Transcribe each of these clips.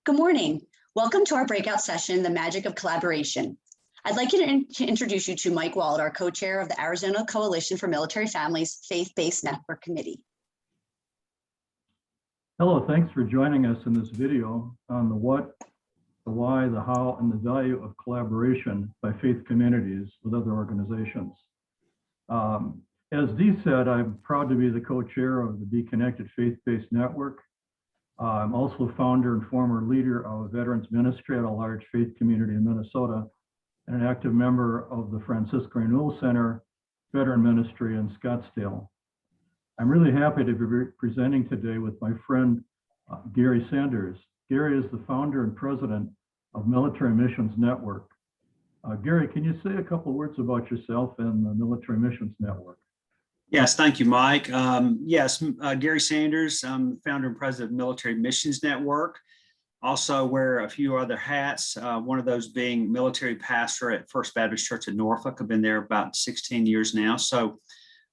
Good morning. Welcome to our breakout session, The Magic of Collaboration. I'd like to introduce you to Mike Wold, our co-chair of the Arizona Coalition for Military Families Faith-Based Network Committee. Hello, thanks for joining us in this video on the what, the why, the how, and the value of collaboration by faith communities with other organizations. As Dee said, I'm proud to be the co-chair of the Be Connected Faith-Based Network. I'm also founder and former leader of Veterans Ministry at a large faith community in Minnesota, and an active member of the Franciscan Renewal Center Veteran Ministry in Scottsdale. I'm really happy to be presenting today with my friend, Gary Sanders. Gary is the founder and president of Military Missions Network. Gary, can you say a couple of words about yourself and the Military Missions Network? Yes, thank you, Mike. Gary Sanders, I'm the founder and president of Military Missions Network. Also wear a few other hats, one of those being military pastor at First Baptist Church in Norfolk. I've been there about 16 years now. So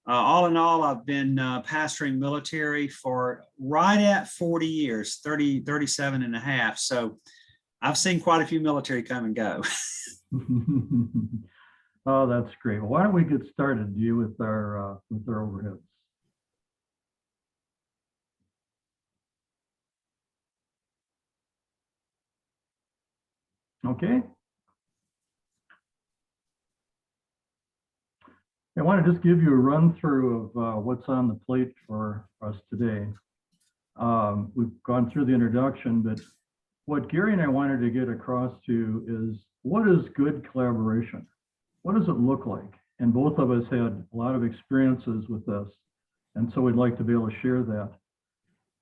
all in all, I've been pastoring military for right at 40 years, 37 and a half. So I've seen quite a few military come and go. Oh, that's great. Well, why don't we get started, Dee, with our overheads? Okay. I want to just give you a run through of what's on the plate for us today. We've gone through the introduction, but what Gary and I wanted to get across to is, what is good collaboration? What does it look like? And both of us had a lot of experiences with this, and so we'd like to be able to share that.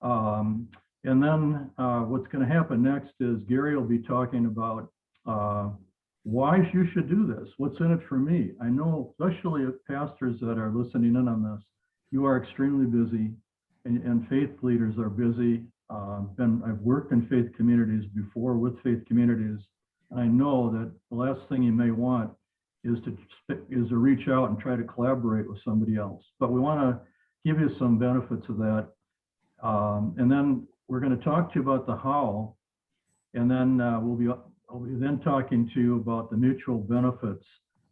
And then what's going to happen next is Gary will be talking about why you should do this. What's in it for me? I know, especially pastors that are listening in on this, you are extremely busy, and faith leaders are busy. I've worked in faith communities before with faith communities, and I know that the last thing you may want is to reach out and try to collaborate with somebody else. But we want to give you some benefits of that. And then we're going to talk to you about the how, and then I'll be then talking to you about the mutual benefits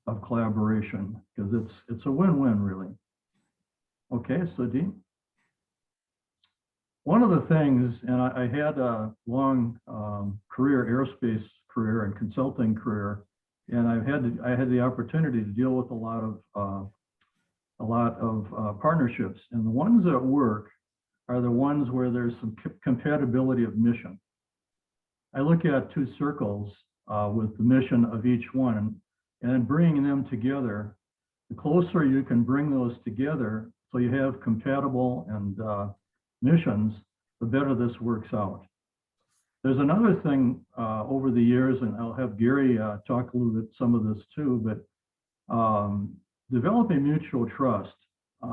of collaboration, because it's a win-win, really. Okay, so Dee. One of the things, and I had a long aerospace career and consulting career, and I had the opportunity to deal with a lot of partnerships, and the ones that work are the ones where there's some compatibility of mission. I look at two circles with the mission of each one, and then bringing them together. The closer you can bring those together, so you have compatible and missions, the better this works out. There's another thing over the years, and I'll have Gary talk a little bit some of this too, but developing mutual trust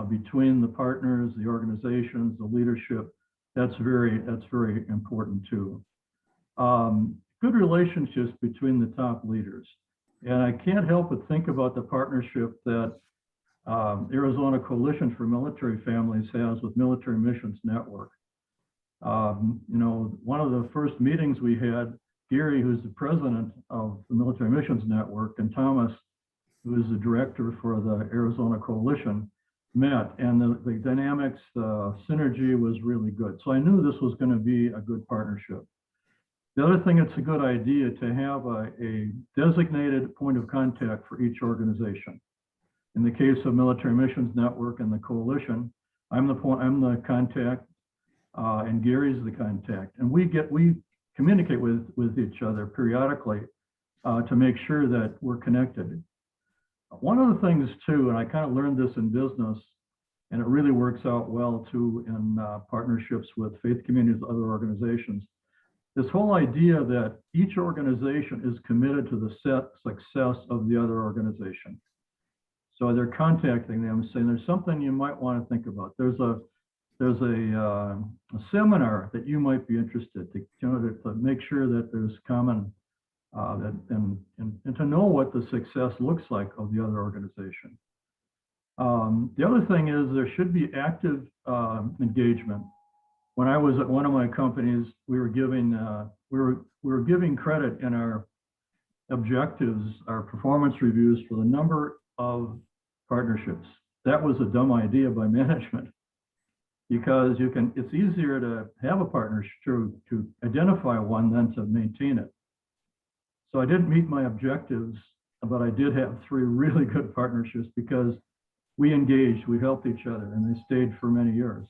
between the partners, the organizations, the leadership, that's very important too. Good relationships between the top leaders. And I can't help but think about the partnership that Arizona Coalition for Military Families has with Military Missions Network. One of the first meetings we had, Gary, who's the president of the Military Missions Network, and Thomas, who is the director for the Arizona Coalition, met, and the dynamics, the synergy was really good. So I knew this was going to be a good partnership. The other thing, it's a good idea to have a designated point of contact for each organization. In the case of Military Missions Network and the Coalition, I'm the contact, and Gary's the contact, and we communicate with each other periodically to make sure that we're connected. One of the things too, and I kind of learned this in business, and it really works out well too in partnerships with faith communities, other organizations, this whole idea that each organization is committed to the success of the other organization. So they're contacting them saying, there's something you might want to think about. There's a seminar that you might be interested to make sure that there's common and to know what the success looks like of the other organization. The other thing is there should be active engagement when I was at one of my companies, we were giving credit in our objectives, our performance reviews for the number of partnerships. That was a dumb idea by management, because it's easier to have a partnership, to identify one than to maintain it. So I didn't meet my objectives, but I did have 3 really good partnerships because we engaged, we helped each other, and they stayed for many years.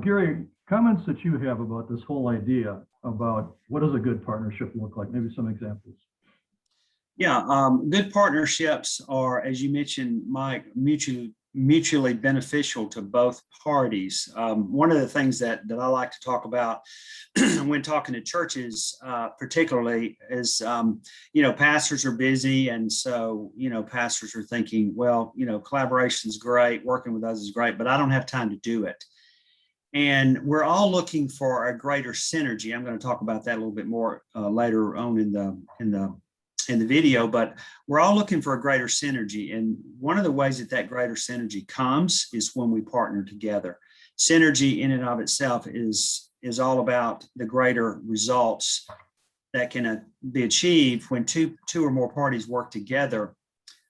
Gary, comments that you have about this whole idea about what does a good partnership look like? Maybe some examples. Yeah, good partnerships are, as you mentioned, Mike, mutually beneficial to both parties. One of the things that I like to talk about when talking to churches, particularly, is pastors are busy, and so pastors are thinking, well, collaboration is great, working with us is great, but I don't have time to do it. And we're all looking for a greater synergy. I'm going to talk about that a little bit more later on in the video, but we're all looking for a greater synergy. And one of the ways that greater synergy comes is when we partner together. Synergy in and of itself is all about the greater results that can be achieved when two or more parties work together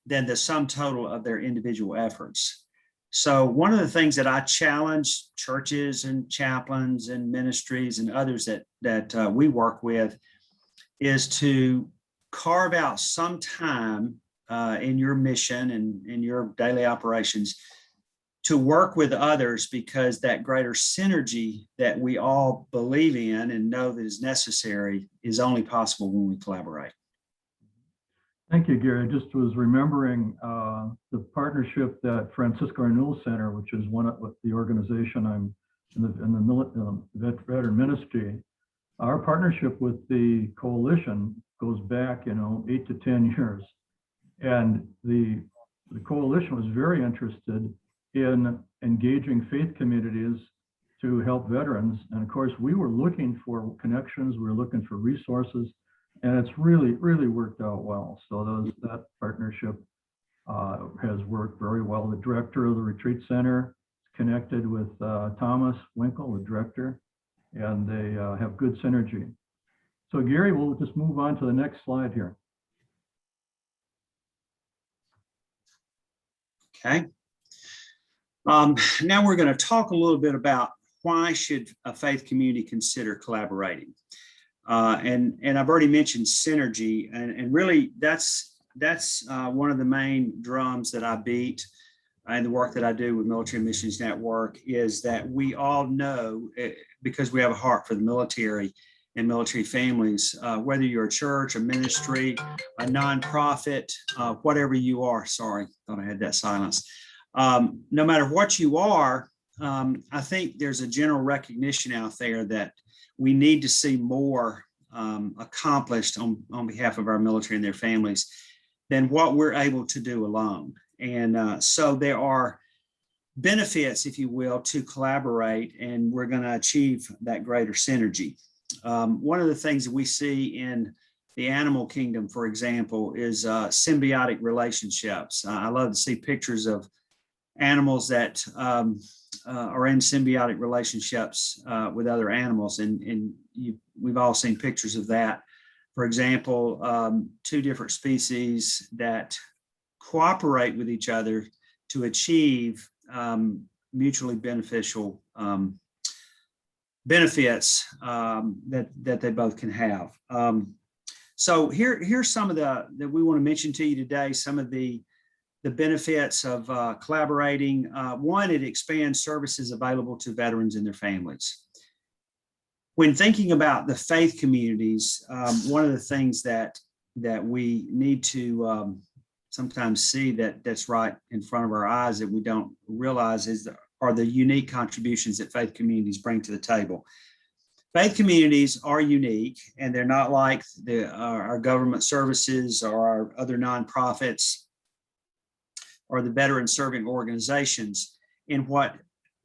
than the sum total of their individual efforts. So one of the things that I challenge churches and chaplains and ministries and others that we work with is to carve out some time in your mission and in your daily operations to work with others, because that greater synergy that we all believe in and know that is necessary is only possible when we collaborate. Thank you, Gary. I just was remembering the partnership that Franciscan Renewal Center, which is one of the organization I'm in the veteran ministry. Our partnership with the coalition goes back, 8 to 10 years, and the coalition was very interested in engaging faith communities to help veterans. And of course, we were looking for connections, we were looking for resources, and it's really, really worked out well. So that partnership has worked very well. The director of the retreat center connected with Thomas Winkle, the director, and they have good synergy. So Gary, we'll just move on to the next slide here. Okay. Now we're going to talk a little bit about why should a faith community consider collaborating. And I've already mentioned synergy, and really that's one of the main drums that I beat in the work that I do with Military Missions Network, is that we all know, because we have a heart for the military and military families, whether you're a church, a ministry, a nonprofit, whatever you are. Sorry, thought I had that silence. No matter what you are, I think there's a general recognition out there that we need to see more accomplished on behalf of our military and their families than what we're able to do alone. And so there are benefits, if you will, to collaborate, and we're going to achieve that greater synergy. One of the things that we see in the animal kingdom, for example, is symbiotic relationships. I love to see pictures of animals that are in symbiotic relationships with other animals, and we've all seen pictures of that. For example, 2 different species that cooperate with each other to achieve mutually beneficial benefits that they both can have. So here's some of that we want to mention to you today, some of the benefits of collaborating. One, it expands services available to veterans and their families. When thinking about the faith communities, one of the things that we need to sometimes see that's right in front of our eyes that we don't realize are the unique contributions that faith communities bring to the table. Faith communities are unique, and they're not like our government services or our other nonprofits or the veteran serving organizations in what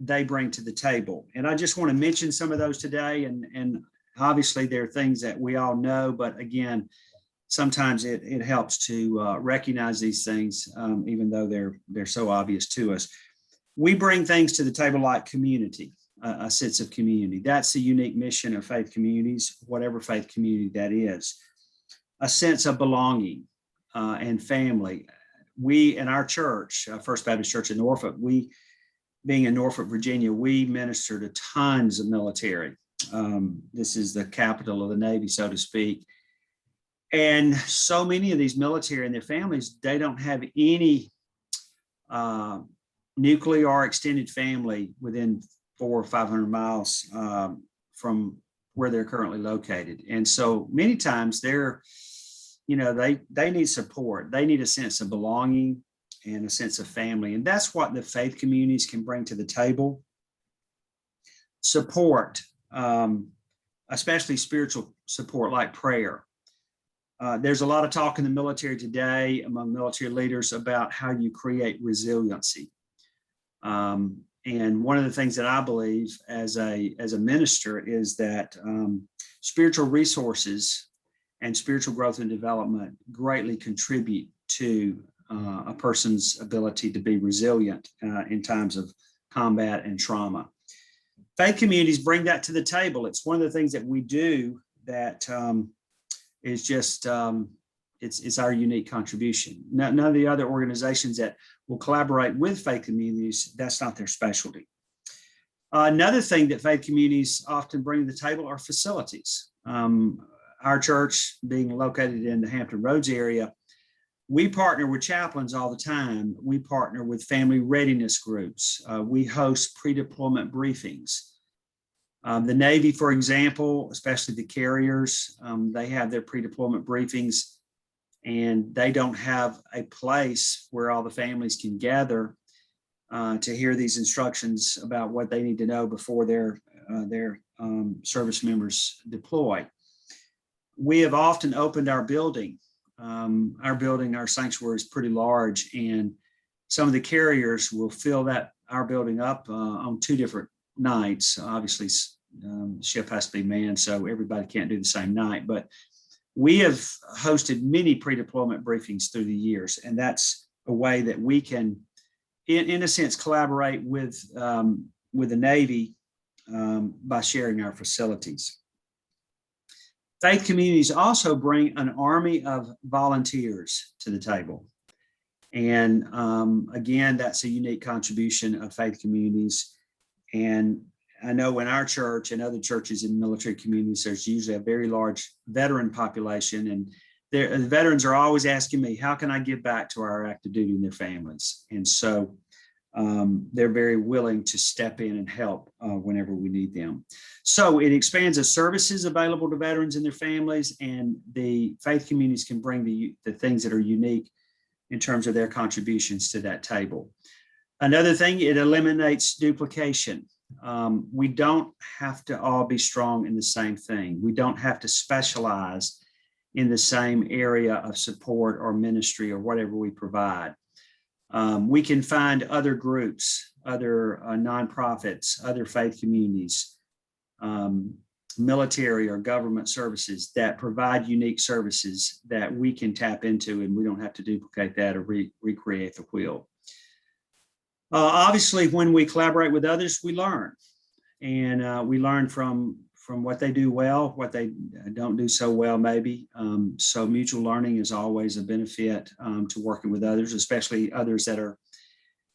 they bring to the table. And I just want to mention some of those today. And obviously there are things that we all know, but again, sometimes it helps to recognize these things, even though they're so obvious to us. We bring things to the table like community. a sense of community. That's the unique mission of faith communities, whatever faith community that is. A sense of belonging and family. We in our church, First Baptist Church in Norfolk, we being in Norfolk, Virginia, we minister to tons of military. This is the capital of the Navy, so to speak. And so many of these military and their families, they don't have any nuclear or extended family within 400 or 500 miles from where they're currently located. And so many times they're, they need support. They need a sense of belonging and a sense of family. And that's what the faith communities can bring to the table. Support, especially spiritual support like prayer. There's a lot of talk in the military today among military leaders about how you create resiliency. And one of the things that I believe as a minister is that spiritual resources and spiritual growth and development greatly contribute to a person's ability to be resilient in times of combat and trauma. Faith communities bring that to the table. It's one of the things that we do that is just, it's our unique contribution. None of the other organizations that will collaborate with faith communities, that's not their specialty. Another thing that faith communities often bring to the table are facilities. Our church being located in the Hampton Roads area, we partner with chaplains all the time. We partner with family readiness groups. We host pre-deployment briefings. The Navy, for example, especially the carriers, they have their pre-deployment briefings, and they don't have a place where all the families can gather to hear these instructions about what they need to know before their service members deploy. We have often opened our building. Our sanctuary is pretty large, and some of the carriers will fill our building up on 2 different nights. Obviously, ship has to be manned, so everybody can't do the same night. But we have hosted many pre-deployment briefings through the years, and that's a way that we can, in a sense, collaborate with the Navy by sharing our facilities. Faith communities also bring an army of volunteers to the table. And again, that's a unique contribution of faith communities. And I know in our church and other churches in military communities, there's usually a very large veteran population. And the veterans are always asking me, how can I give back to our active duty and their families? And so they're very willing to step in and help whenever we need them. So it expands the services available to veterans and their families, and the faith communities can bring the things that are unique in terms of their contributions to that table. Another thing, it eliminates duplication. We don't have to all be strong in the same thing. We don't have to specialize in the same area of support or ministry or whatever we provide. We can find other groups, other nonprofits, other faith communities, military or government services that provide unique services that we can tap into, and we don't have to duplicate that or recreate the wheel. Obviously, when we collaborate with others, we learn, and we learn from what they do well, what they don't do so well, maybe. So mutual learning is always a benefit to working with others, especially others that are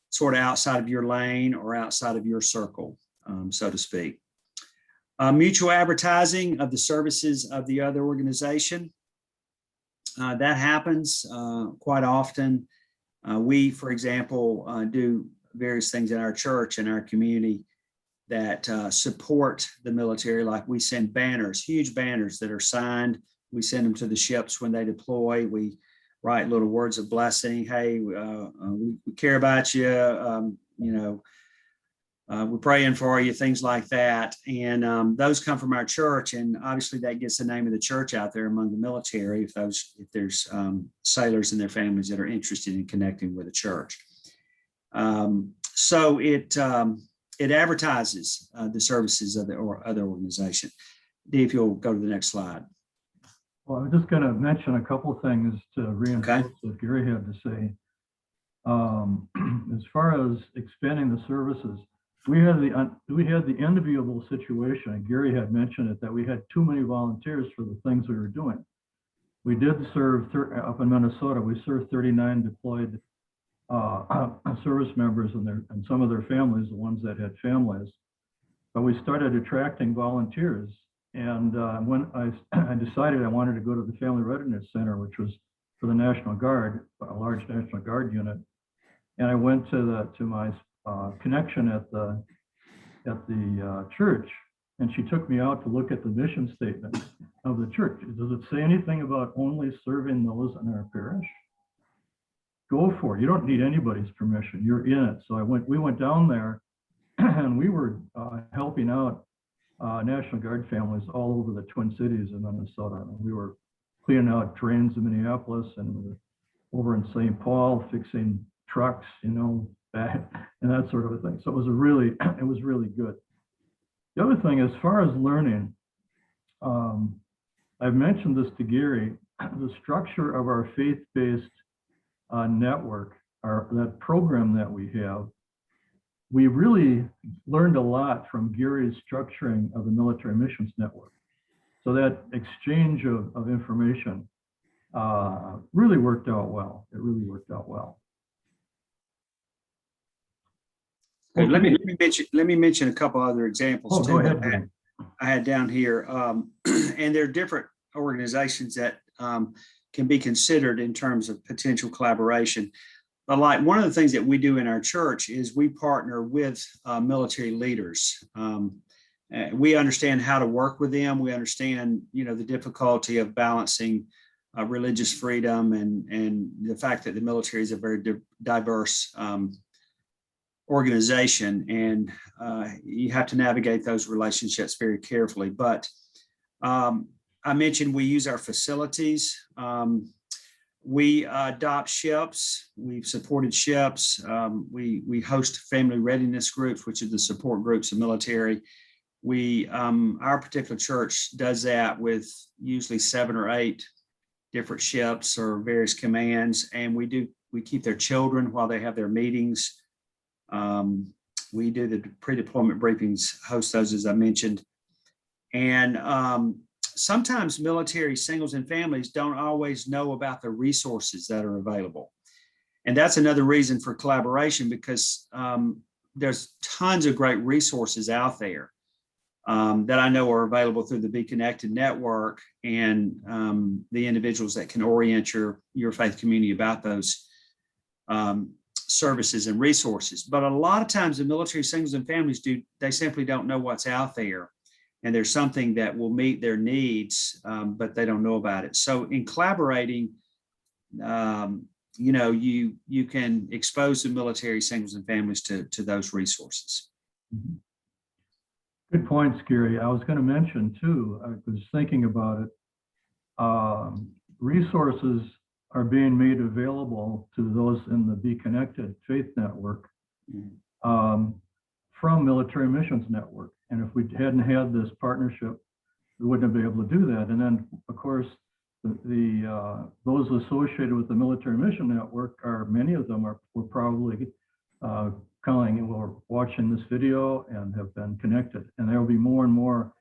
sort of outside of your lane or outside of your circle, so to speak. Mutual advertising of the services of the other organization. That happens quite often. We, for example, do various things in our church and our community that support the military. Like we send banners, huge banners that are signed. We send them to the ships when they deploy. We write little words of blessing. Hey, we care about you. We're praying for you, things like that. And those come from our church. And obviously that gets the name of the church out there among the military if there's sailors and their families that are interested in connecting with the church. So it advertises the services of the other organization. Dee, if you'll go to the next slide. Well, I'm just going to mention a couple of things to reinforce what Gary had to say. As far as expanding the services, we had the enviable situation, and Gary had mentioned it, that we had too many volunteers for the things we were doing. We did serve up in Minnesota. We served 39 deployed service members and some of their families, the ones that had families. But we started attracting volunteers, and when I decided I wanted to go to the Family Readiness Center, which was for the National Guard, a large National Guard unit, and I went to my connection at the church, and she took me out to look at the mission statement of the church. Does it say anything about only serving those in our parish? Go for it. You don't need anybody's permission. You're in it. So we went down there, and we were helping out National Guard families all over the Twin Cities in Minnesota. And we were cleaning out drains in Minneapolis, and we were over in St. Paul fixing trucks, and that sort of a thing. So it was really good. The other thing, as far as learning, I've mentioned this to Gary, the structure of our faith-based network, that program that we have, we really learned a lot from Gary's structuring of the Military Missions Network. So that exchange of information really worked out well. It really worked out well. Okay, let me mention a couple other examples too. Go ahead. I had down here, and there are different organizations that can be considered in terms of potential collaboration. But like one of the things that we do in our church is we partner with military leaders. We understand how to work with them. We understand, the difficulty of balancing religious freedom and the fact that the military is a very diverse organization, and you have to navigate those relationships very carefully. But I mentioned we use our facilities. We adopt ships. We've supported ships. We host family readiness groups, which are the support groups of military. Our particular church does that with usually 7 or 8 different ships or various commands, and we keep their children while they have their meetings. We do the pre-deployment briefings, host those, as I mentioned. And sometimes military singles and families don't always know about the resources that are available. And that's another reason for collaboration, because there's tons of great resources out there that I know are available through the Be Connected network, and the individuals that can orient your faith community about those services and resources. But a lot of times the military singles and families they simply don't know what's out there, and there's something that will meet their needs, but they don't know about it. So in collaborating, you can expose the military singles and families to those resources. Good points, Gary. I was going to mention too, I was thinking about it, resources are being made available to those in the Be Connected Faith Network from Military Missions Network. And if we hadn't had this partnership, we wouldn't have been able to do that. And then, of course, those associated with the Military Mission Network many of them were probably calling or watching this video and have been connected. And there will be more and more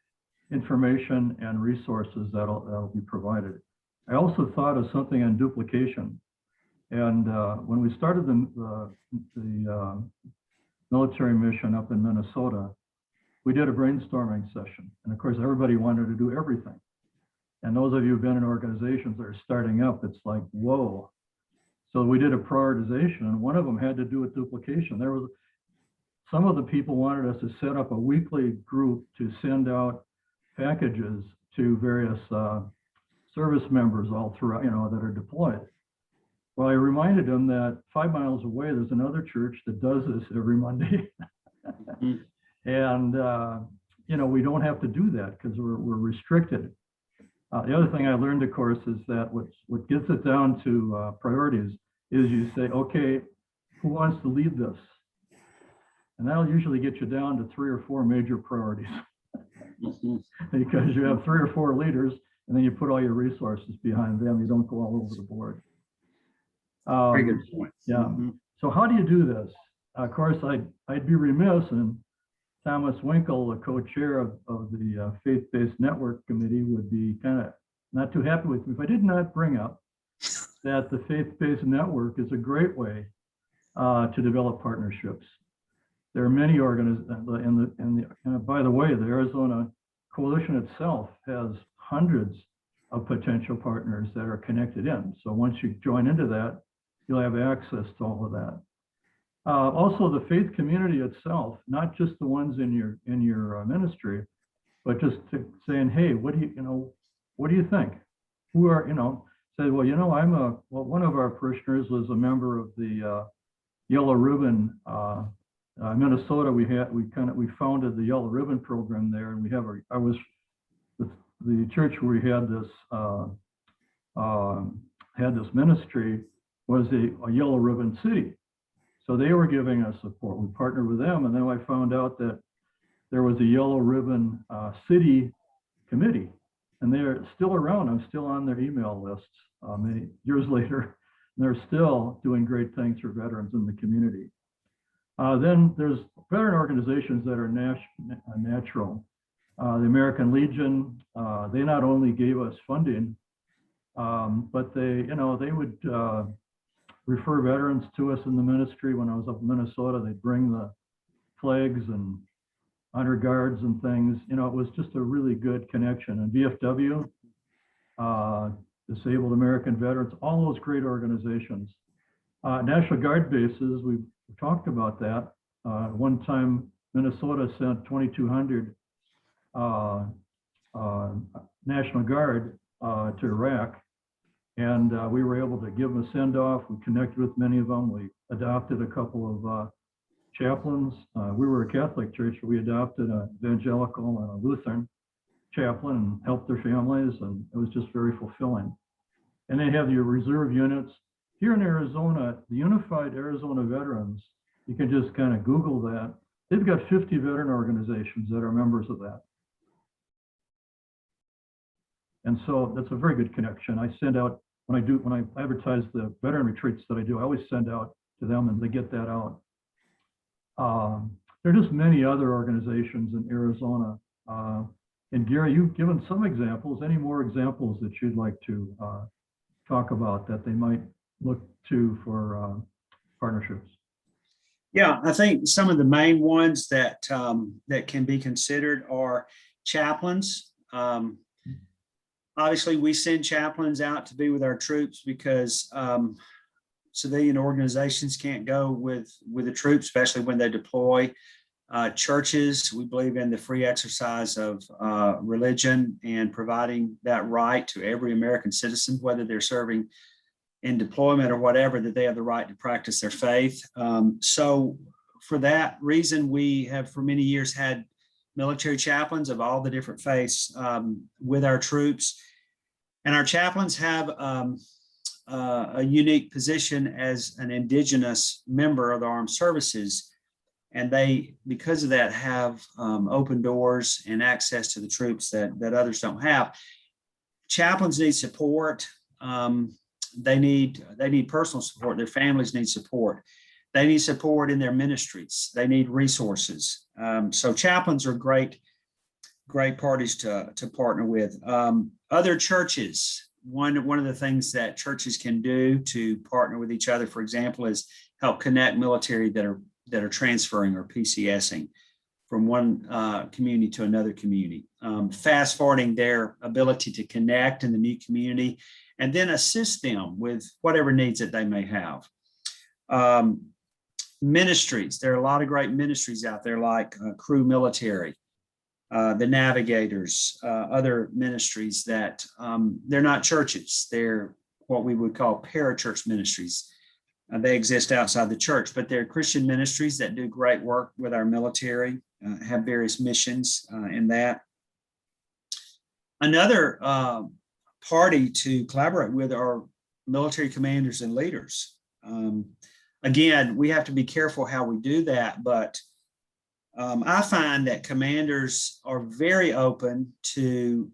information and resources that'll be provided. I also thought of something on duplication. And when we started the military mission up in Minnesota, we did a brainstorming session. And of course, everybody wanted to do everything. And those of you who've been in organizations that are starting up, it's like, whoa. So we did a prioritization, and one of them had to do with duplication. Some of the people wanted us to set up a weekly group to send out packages to various service members all throughout, that are deployed. Well, I reminded them that 5 miles away, there's another church that does this every Monday. And, we don't have to do that because we're restricted. The other thing I learned, of course, is that what gets it down to priorities is you say, okay, who wants to lead this? And that'll usually get you down to 3 or 4 major priorities because you have 3 or 4 leaders, and then you put all your resources behind them. You don't go all over the board. Very good point. Yeah. So how do you do this? Of course, I'd be remiss in Thomas Winkle, the co-chair of the Faith-Based Network Committee, would be kind of not too happy with me if I did not bring up that the Faith-Based Network is a great way to develop partnerships. There are many organizations, and by the way, the Arizona Coalition itself has hundreds of potential partners that are connected in. So once you join into that, you'll have access to all of that. Also, the faith community itself, not just the ones in your ministry, but just saying, hey, what do you think? Who are, say, well, one of our parishioners was a member of the Yellow Ribbon, Minnesota. We founded the Yellow Ribbon program there, and I was the church where we had this ministry was a Yellow Ribbon city. So they were giving us support. We partnered with them, and then I found out that there was a Yellow Ribbon city committee, and they're still around. I'm still on their email lists many years later. And they're still doing great things for veterans in the community. Then there's veteran organizations that are natural. The American Legion, they not only gave us funding, but they would refer veterans to us in the ministry. When I was up in Minnesota, they'd bring the flags and honor guards and things. It was just a really good connection. And VFW, Disabled American Veterans, all those great organizations. National Guard bases, we've talked about that. One time, Minnesota sent 2,200 National Guard to Iraq. And we were able to give them a send-off. We connected with many of them. We adopted a couple of chaplains. We were a Catholic church, but we adopted an evangelical and a Lutheran chaplain and helped their families, and it was just very fulfilling. And they have your reserve units. Here in Arizona, the Unified Arizona Veterans, you can just kind of Google that. They've got 50 veteran organizations that are members of that. And so that's a very good connection. I send out, when I advertise the veteran retreats that I do, I always send out to them and they get that out. There are just many other organizations in Arizona. And Gary, you've given some examples. Any more examples that you'd like to talk about that they might look to for partnerships? Yeah, I think some of the main ones that can be considered are chaplains. Obviously, we send chaplains out to be with our troops because civilian organizations can't go with the troops, especially when they deploy. Churches, we believe in the free exercise of religion and providing that right to every American citizen, whether they're serving in deployment or whatever, that they have the right to practice their faith. So for that reason, we have for many years had military chaplains of all the different faiths with our troops. And our chaplains have a unique position as an indigenous member of the armed services. And they, because of that, have open doors and access to the troops that others don't have. Chaplains need support. They need personal support. Their families need support. They need support in their ministries. They need resources. So chaplains are great parties to partner with. Other churches, one of the things that churches can do to partner with each other, for example, is help connect military that are transferring or PCSing from one community to another community, fast forwarding their ability to connect in the new community, and then assist them with whatever needs that they may have. Ministries, there are a lot of great ministries out there like Crew Military, the Navigators, other ministries that they're not churches. They're what we would call parachurch ministries. They exist outside the church, but they're Christian ministries that do great work with our military, have various missions in that. Another party to collaborate with are military commanders and leaders. Again, we have to be careful how we do that, but I find that commanders are very open to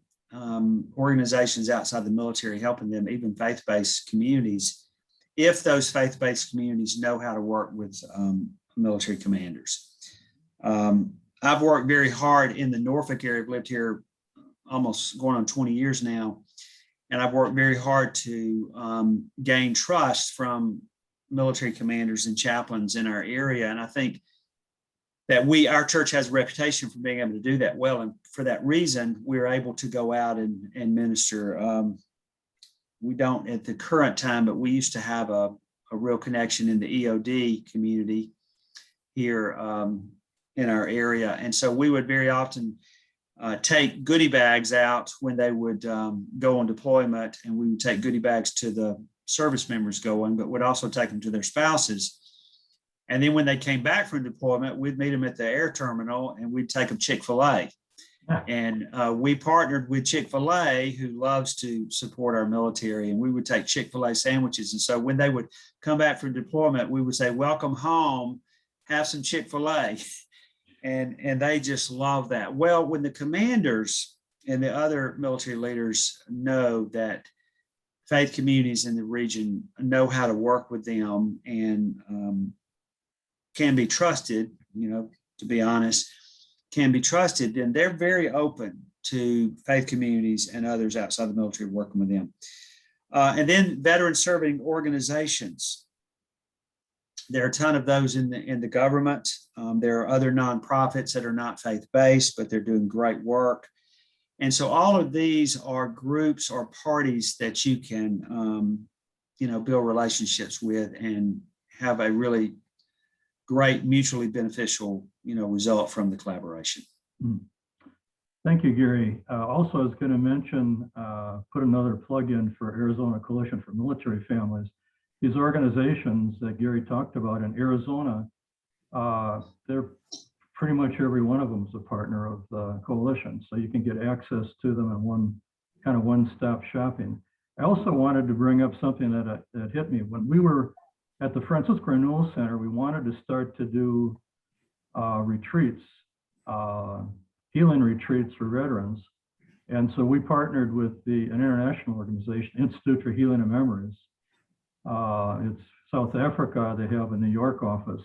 organizations outside the military, helping them, even faith-based communities, if those faith-based communities know how to work with military commanders. I've worked very hard in the Norfolk area. I've lived here almost going on 20 years now. And I've worked very hard to gain trust from military commanders and chaplains in our area. And I think that our church has a reputation for being able to do that well. And for that reason, we're able to go out and minister. We don't at the current time, but we used to have a real connection in the EOD community here in our area. And so we would very often take goodie bags out when they would go on deployment, and we would take goodie bags to the service members going, but would also take them to their spouses. And then when they came back from deployment, we'd meet them at the air terminal and we'd take them Chick-fil-A. And we partnered with Chick-fil-A, who loves to support our military, and we would take Chick-fil-A sandwiches. And so when they would come back from deployment, we would say, "Welcome home, have some Chick-fil-A." And they just love that. Well, when the commanders and the other military leaders know that faith communities in the region know how to work with them and can be trusted, to be honest, can be trusted, then they're very open to faith communities and others outside the military working with them. And then veteran serving organizations. There are a ton of those in the government. There are other nonprofits that are not faith-based, but they're doing great work. And so all of these are groups or parties that you can, build relationships with and have a really great mutually beneficial, result from the collaboration. Thank you, Gary. Also, I was going to mention, put another plug in for Arizona Coalition for Military Families. These organizations that Gary talked about in Arizona, they're pretty much every one of them is a partner of the coalition. So you can get access to them in one-stop shopping. I also wanted to bring up something that hit me. When we were at the Franciscan Renewal Center, we wanted to start to do retreats, healing retreats for veterans. And so we partnered with an international organization, Institute for Healing and Memories. It's South Africa. They have a New York office.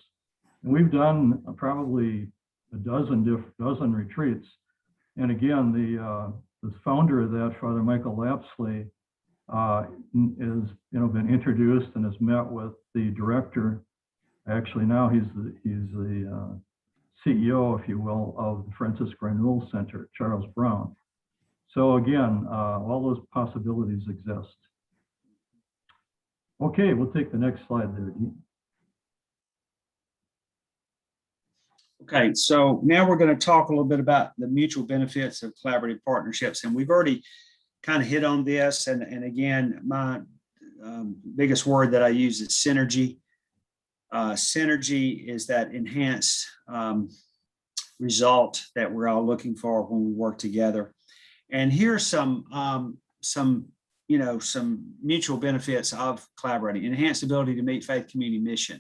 And we've done probably a dozen retreats. And again, the founder of that, Father Michael Lapsley, is been introduced and has met with the director. Actually, now he's the CEO, if you will, of the Franciscan Renewal Center, Charles Brown. So again, all those possibilities exist. Okay, we'll take the next slide there. Okay, so now we're going to talk a little bit about the mutual benefits of collaborative partnerships. And we've already kind of hit on this. And again, my biggest word that I use is synergy. Synergy is that enhanced result that we're all looking for when we work together. And here's some mutual benefits of collaborating. Enhanced ability to meet faith community mission.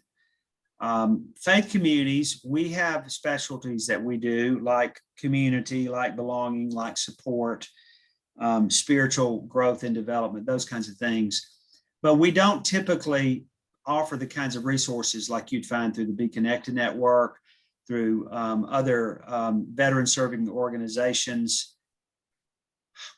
Faith communities, we have specialties that we do, like community, like belonging, like support, spiritual growth and development, those kinds of things. But we don't typically offer the kinds of resources like you'd find through the Be Connected Network, through other veteran serving organizations.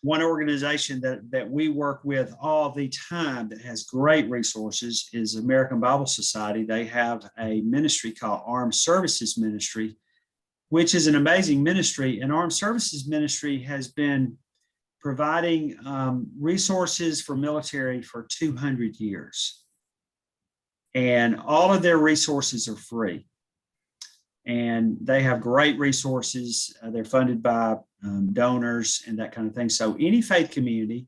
One organization that we work with all the time that has great resources is American Bible Society. They have a ministry called Armed Services Ministry, which is an amazing ministry. And Armed Services Ministry has been providing resources for military for 200 years. And all of their resources are free. And they have great resources. They're funded by donors and that kind of thing. So any faith community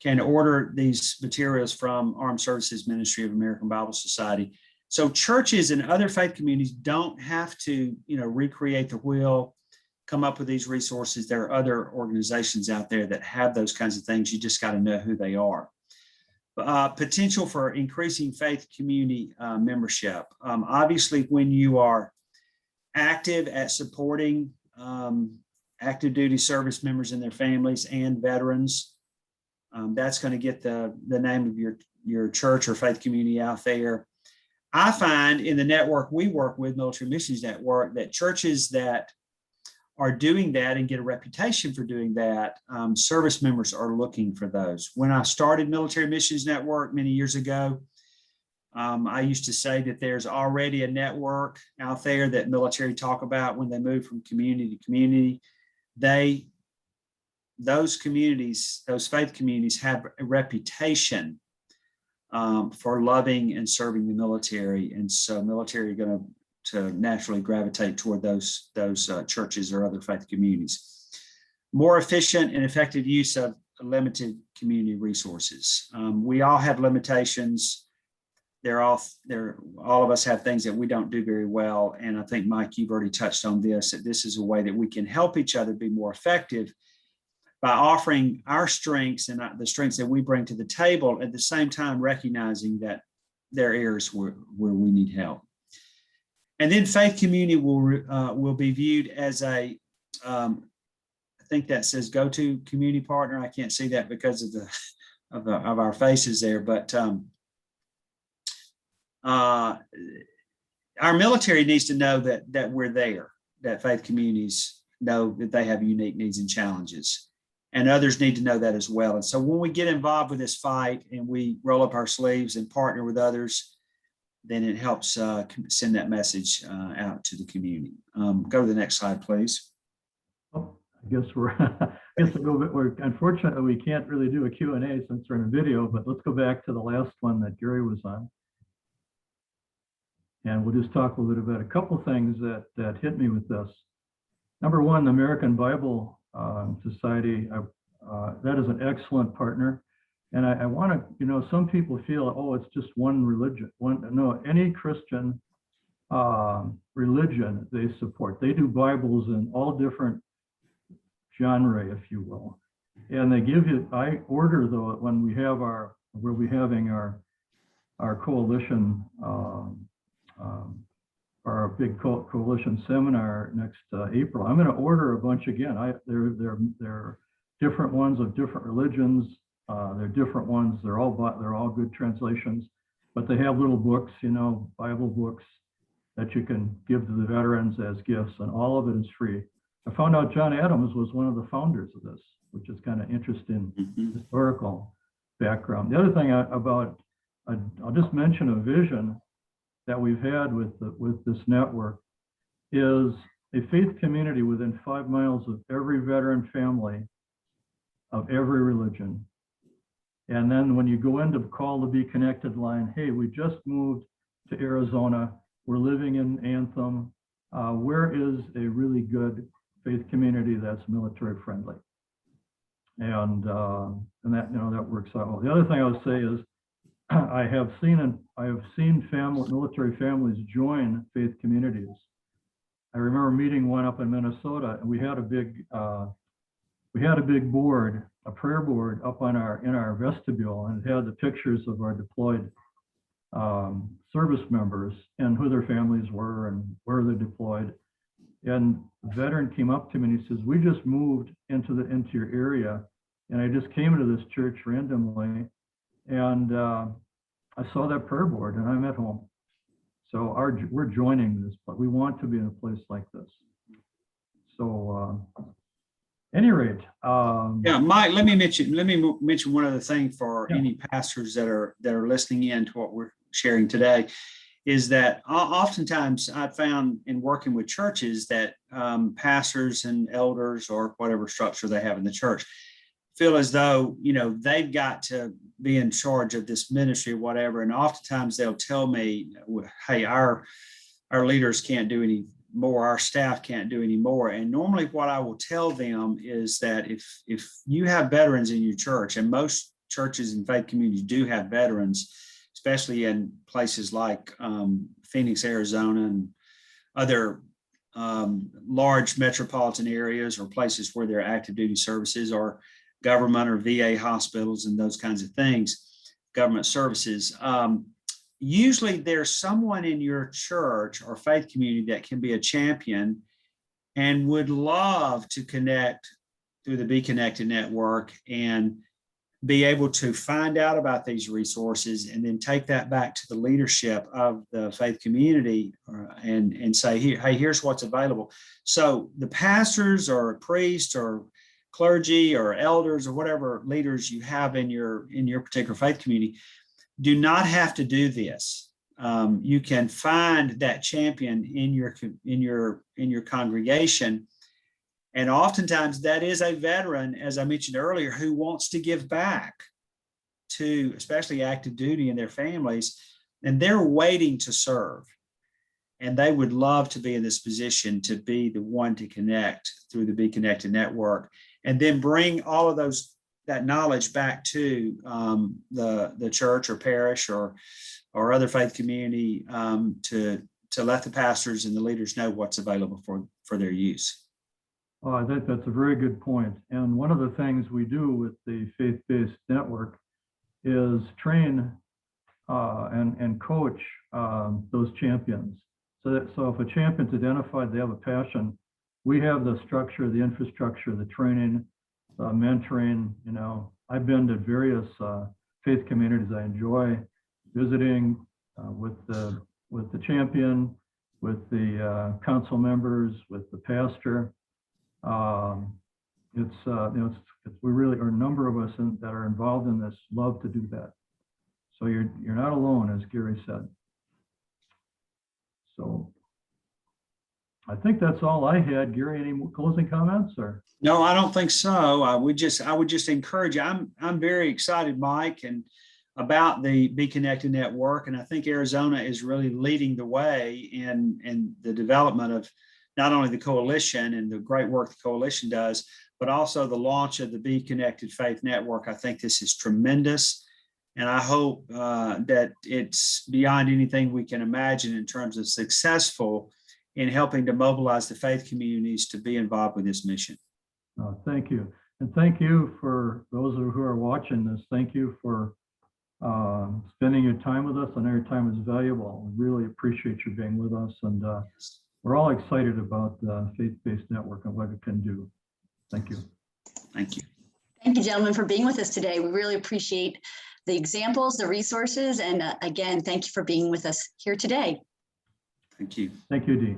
can order these materials from Armed Services Ministry of American Bible Society. So churches and other faith communities don't have to, recreate the wheel, come up with these resources. There are other organizations out there that have those kinds of things. You just got to know who they are. Potential for increasing faith community membership. Obviously, when you are active at supporting active duty service members and their families and veterans, that's going to get the name of your church or faith community out there. I find in the network we work with, Military Missions Network, that churches that are doing that and get a reputation for doing that, service members are looking for those. When I started Military Missions Network many years ago, I used to say that there's already a network out there that military talk about when they move from community to community. Those communities, those faith communities, have a reputation for loving and serving the military, and so military are going to naturally gravitate toward those churches or other faith communities. More efficient and effective use of limited community resources. We all have limitations. All of us have things that we don't do very well. And I think, Mike, you've already touched on this, that this is a way that we can help each other be more effective by offering our strengths and the strengths that we bring to the table, at the same time recognizing that there are areas where we need help. And then faith community will be viewed as a, I think that says go-to community partner. I can't see that because of our faces there, but our military needs to know that we're there, that faith communities know that they have unique needs and challenges, and others need to know that as well. And so when we get involved with this fight and we roll up our sleeves and partner with others, then it helps send that message out to the community. Go to the next slide, please. Oh, I guess we're unfortunately, we can't really do a Q&A since we're in a video, but let's go back to the last one that Gary was on. And we'll just talk a little bit about a couple of things that hit me with this. Number one, the American Bible Society, that is an excellent partner. And I want to, some people feel, oh, it's just one religion. No, any Christian religion they support. They do Bibles in all different genre, if you will. And they give you, I order though, when we'll be having our coalition, our big coalition seminar next April. I'm going to order a bunch again. They're different ones of different religions. They're different ones. They're all good translations, but they have little books, Bible books that you can give to the veterans as gifts, and all of it is free. I found out John Adams was one of the founders of this, which is kind of interesting historical background. The other thing I'll just mention a vision that we've had with this network is a faith community within 5 miles of every veteran family of every religion. And then when you go in to call the Be Connected line, hey, we just moved to Arizona, we're living in Anthem, where is a really good faith community that's military friendly? And that works out well. The other thing I would say is I have seen military families join faith communities. I remember meeting one up in Minnesota, and we had a big board, a prayer board up in our vestibule, and it had the pictures of our deployed service members and who their families were and where they're deployed. And a veteran came up to me and he says, "We just moved into your area, and I just came into this church randomly, and I saw that prayer board and I'm at home." So we're joining this, but we want to be in a place like this. So any rate. Yeah, Mike, let me mention one other thing for any pastors that are listening in to what we're sharing today, is that oftentimes I've found in working with churches that pastors and elders, or whatever structure they have in the church, feel as though, they've got to be in charge of this ministry or whatever. And oftentimes they'll tell me, hey, our leaders can't do any more, our staff can't do any more. And normally what I will tell them is that if you have veterans in your church, and most churches and faith communities do have veterans, especially in places like Phoenix, Arizona, and other large metropolitan areas, or places where there are active duty services, or government or VA hospitals and those kinds of things, government services. Usually there's someone in your church or faith community that can be a champion and would love to connect through the Be Connected network and be able to find out about these resources and then take that back to the leadership of the faith community and say, hey, here's what's available. So the pastors or priests or clergy or elders or whatever leaders you have in your particular faith community do not have to do this. You can find that champion in your congregation. And oftentimes that is a veteran, as I mentioned earlier, who wants to give back to especially active duty in their families, and they're waiting to serve. And they would love to be in this position to be the one to connect through the Be Connected network, and then bring all of that knowledge back to the church or parish or other faith community to let the pastors and the leaders know what's available for their use. Oh, I think that's a very good point. And one of the things we do with the faith-based network is train and coach those champions. So if a champion's identified, they have a passion, we have the structure, the infrastructure, the training, mentoring. You know, I've been to various faith communities. I enjoy visiting with the champion, with the council members, with the pastor. We really are, a number of us that are involved in this love to do that. So you're not alone, as Gary said. So I think that's all I had. Gary, any more closing comments or? No, I don't think so. I would just encourage you. I'm very excited, Mike, and about the Be Connected network. And I think Arizona is really leading the way in the development of not only the coalition and the great work the coalition does, but also the launch of the Be Connected Faith Network. I think this is tremendous. And I hope that it's beyond anything we can imagine in terms of successful in helping to mobilize the faith communities to be involved with this mission. Thank you. And thank you for those who are watching this. Thank you for spending your time with us. I know your time is valuable. We really appreciate you being with us. And we're all excited about the faith-based network and what it can do. Thank you. Thank you. Thank you, gentlemen, for being with us today. We really appreciate the examples, the resources, and again, thank you for being with us here today. Thank you. Thank you, Dee.